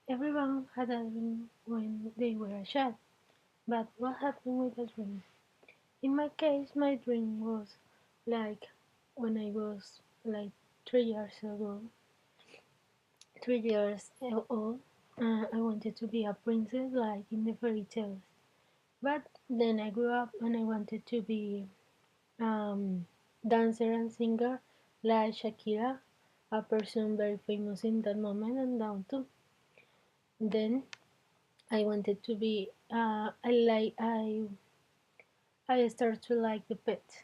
Everyone had a dream when they were a child, but what happened with the dream? In my case, my dream was like when I was like 3 years ago, 3 years old. I wanted to be a princess like in the fairy tales. But then I grew up and I wanted to be um, dancer and singer like Shakira, a person very famous in that moment and now too. Then I wanted to be I started to like the pet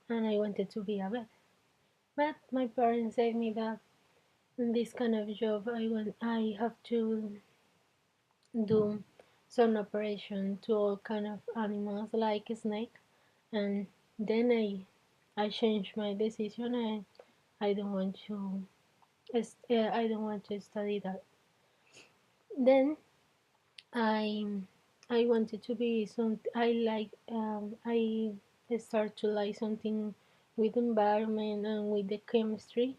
and I wanted to be a vet. But my parents said me that in this kind of job I have to do some operation to all kind of animals like a snake, and then I changed my decision and I don't want to I don't want to study that. Then I I wanted to be some I like I start to like something with environment and with the chemistry,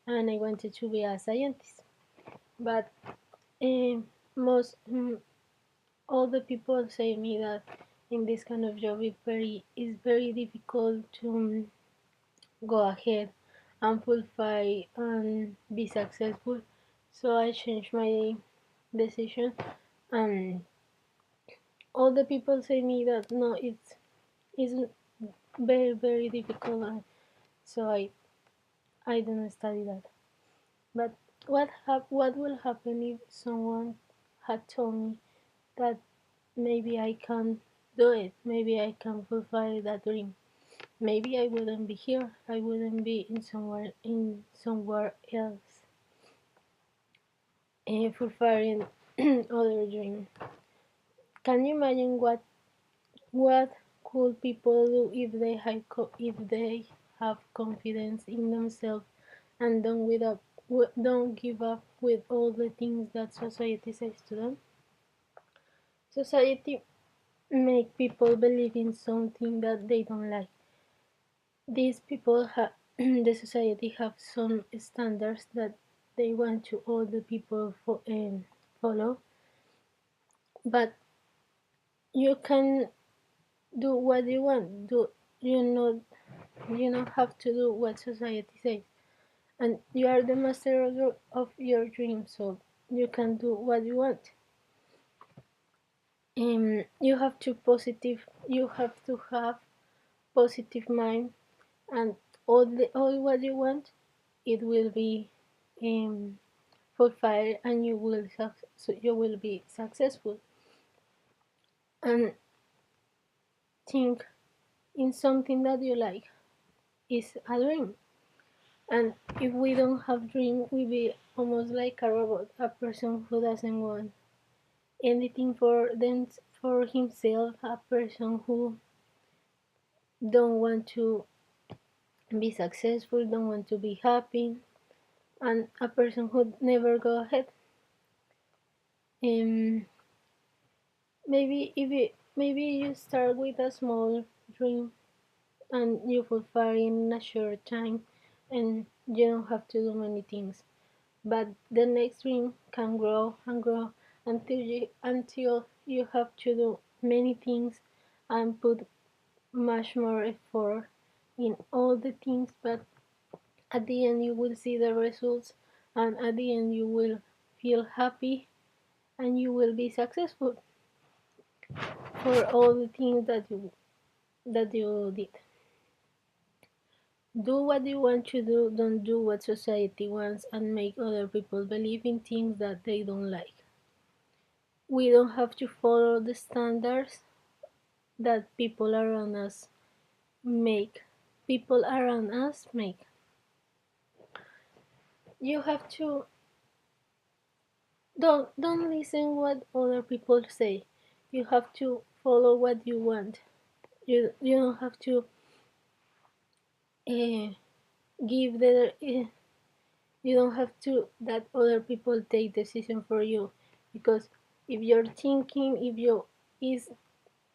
and I wanted to be a scientist. But um, most all the people say me that in this kind of job it's very difficult to go ahead and fulfill and be successful. So I changed my decision, and all the people say me that no, it's very difficult. So I don't study that. But what will happen if someone had told me that maybe I can do it, maybe I can fulfill that dream? Maybe I wouldn't be here. I wouldn't be in somewhere else, fulfilling other dream. Can you imagine what could people do if they have confidence in themselves and don't give up with all the things that society says to them? Society make people believe in something that they don't like. These people the society have some standards that they want to all the people follow, but you can do what you want. You know you don't have to do what society says, and you are the master of your dreams, so you can do what you want. You have to have positive mind, and all what you want, it will be um, fulfilled, and you will be successful. And think in something that you like is a dream. And if we don't have dream, we be almost like a robot, a person who doesn't want anything for himself, a person who don't want to be successful, don't want to be happy, and a person who never go ahead. Um, maybe you start with a small dream and you fulfill in a short time, and you don't have to do many things. But the next dream can grow and grow until you have to do many things and put much more effort in all the things. But at the end you will see the results, and at the end you will feel happy and you will be successful for all the things that you did. Do what you want to do, don't do what society wants and make other people believe in things that they don't like. We don't have to follow the standards that people around us make. People around us make. You have to don't listen what other people say. You have to follow what you want. You don't have to uh, give the you don't have to that other people take decision for you, because if you're thinking, if you is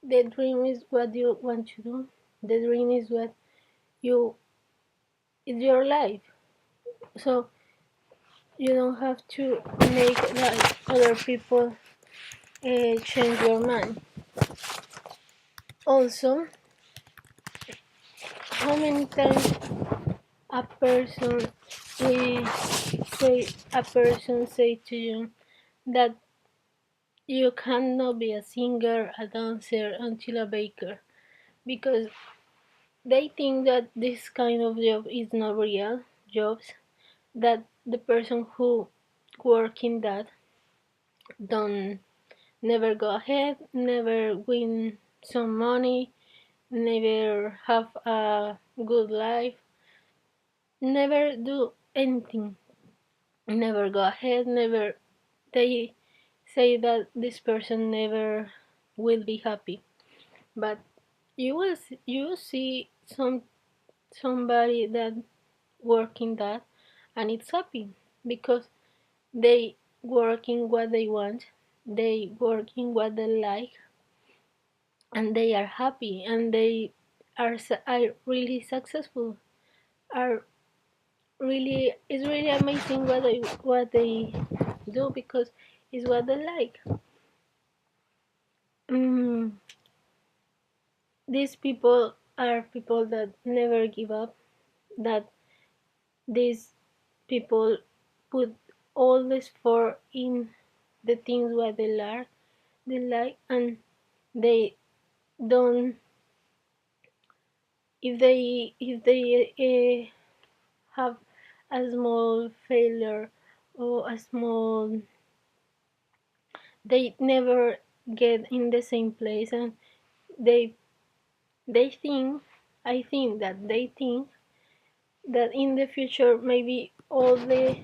the dream is what you want to do, the dream is what you is your life. So you don't have to make like other people change your mind. Also, how many times a person say to you that you cannot be a singer, a dancer until a baker, because they think that this kind of job is not real jobs, that the person who work in that don't never go ahead, never win some money, never have a good life, never do anything, never go ahead, never. They say that this person never will be happy, but you see somebody that working that and it's happy because they working what they want, they working what they like, and they are happy, and they are really successful, are really, it's really amazing what they do because it's what they like. mm, these people are people that never give up, that these people put all this for in the things what they like, and they don't, if they have a small failure or a small, they never get in the same place, and they they think, I think that they think that in the future maybe all the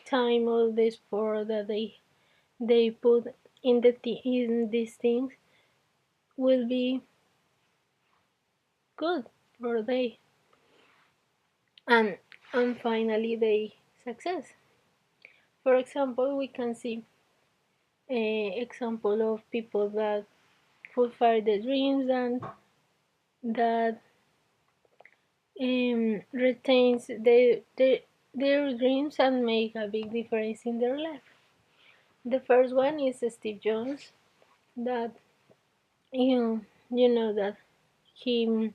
time, all the sport that they put in these things will be good for they, and and finally they success. For example, we can see a example of people that fulfill their dreams and that retains their dreams and make a big difference in their life. The first one is Steve Jobs, that you know that he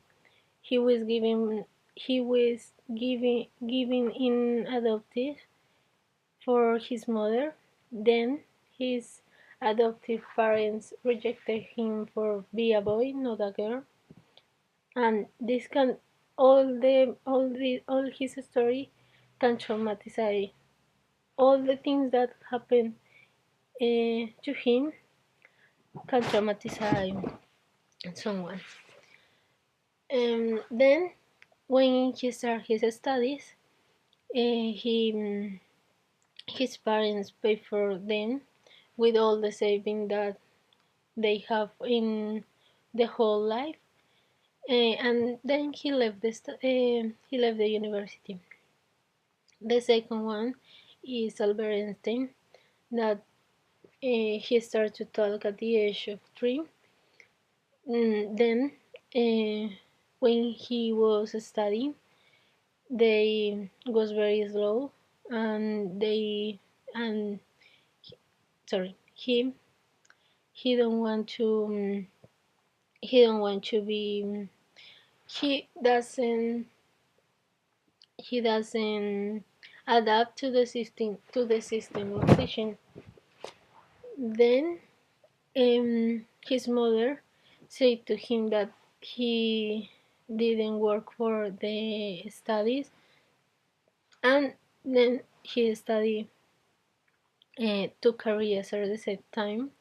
he was giving in adoptive for his mother. Then his adoptive parents rejected him for be a boy, not a girl, and this can all his story can traumatize. All the things that happen to him can traumatize someone. Then when he started his studies, he his parents pay for them with all the saving that they have in the whole life, and then he left the university. The second one is Albert Einstein, that he started to talk at the age of 3. Then when he was studying, they was very slow, and they and sorry, he don't want to he don't want to be he doesn't adapt to the system of teaching. Then his mother said to him that he didn't work for the studies, and then he studied 2 careers at the same time.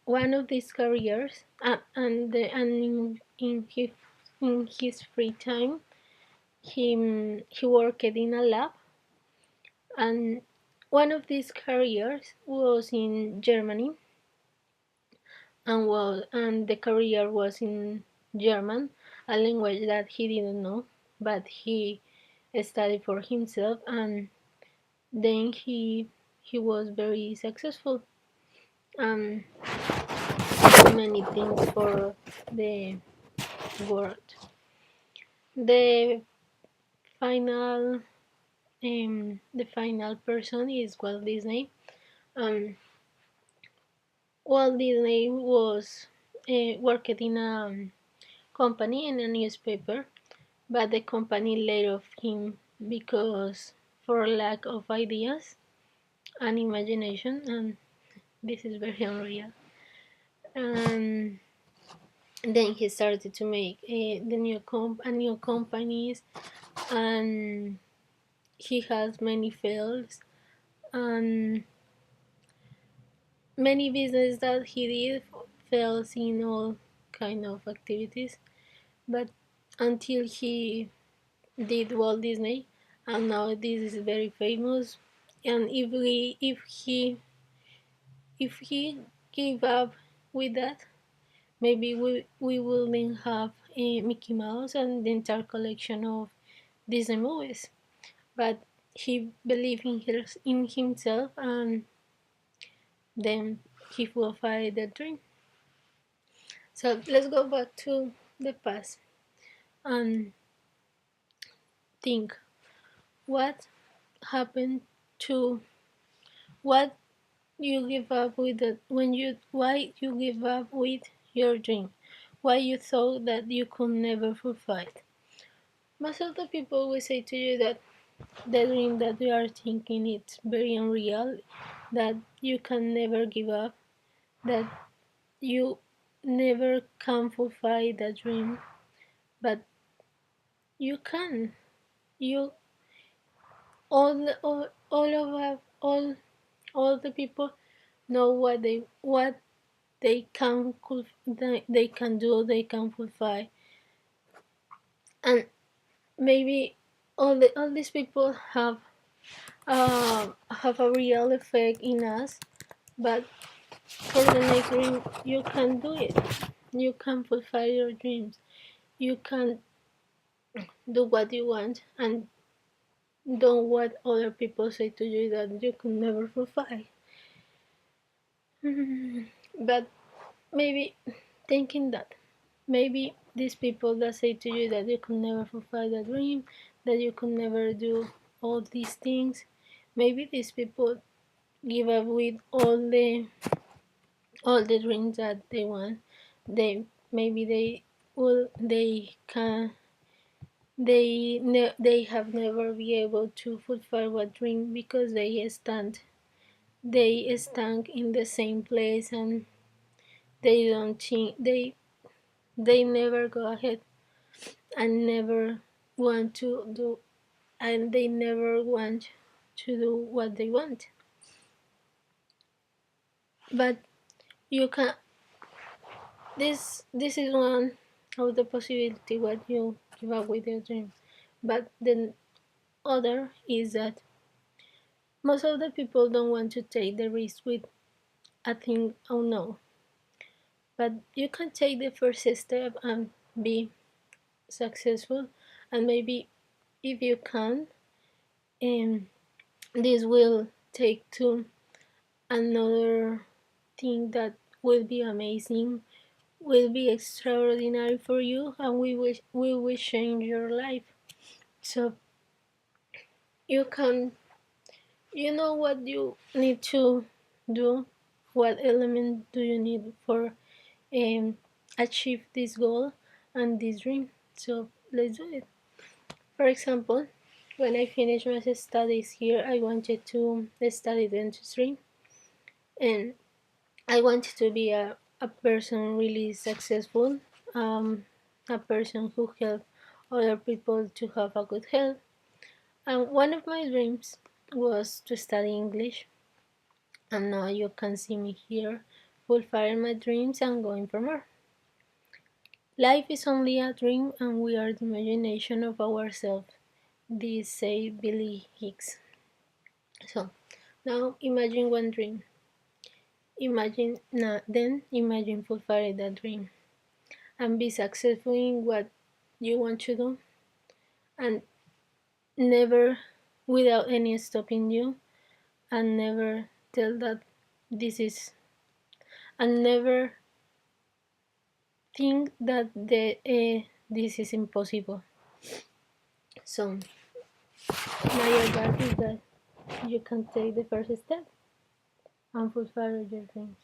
One of these careers, and in his free time, he worked in a lab, and one of these careers was in Germany, and the career was in German, a language that he didn't know, but he studied for himself, and then he was very successful, and many things for the world. The final the final person is Walt Disney. Um, Walt Disney was worked in a company in a newspaper, but the company laid off him because for lack of ideas and imagination, and this is very unreal. And then he started to make a new companies, and he has many fields and many business that he did fails in all kind of activities. But until he did Walt Disney, and now this is very famous. And if he gave up with that, maybe we wouldn't have a Mickey Mouse and the entire collection of Disney movies. But he believed in himself, and then he fulfilled the dream. So let's go back to the past and think what happened to what you give up with it when you why you give up with your dream, why you thought that you could never fulfill it. Most of the people will say to you that the dream that you are thinking it's very unreal, that you can never give up, that you never can fulfill that dream. But you can. You all the people know what they can do, they can fulfill. And maybe all these people have a real effect in us. But for the next dream, you can do it. You can fulfill your dreams. You can do what you want, and don't what other people say to you that you can never fulfill. But maybe thinking that maybe these people that say to you that you can never fulfill the dream, that you can never do all these things, maybe these people give up with all the dreams that they want. Maybe they can they have never been able to fulfill what dream because they stand in the same place, and they don't think they never go ahead and never want to do and they never want to do what they want. But you can this is one of the possibility what you give up with your dream. But the other is that most of the people don't want to take the risk with a thing unknown. But you can take the first step and be successful, and maybe if you can, um, this will take to another thing that will be amazing, will be extraordinary for you, and we will change your life. So you can, you know what you need to do, what element do you need for achieve this goal and this dream. So let's do it. For example, when I finished my studies here, I wanted to study dentistry, and I wanted to be a person really successful, a person who helped other people to have a good health. And one of my dreams was to study English, and now you can see me here fulfilling my dreams and going for more. Life is only a dream, and we are the imagination of ourselves. This say Billy Hicks. So now imagine one dream. Imagine fulfilling that dream and be successful in what you want to do, and never without any stopping you, and never tell that this is and never think that this is impossible. So My advice is that you can take the first step and fulfill your dreams.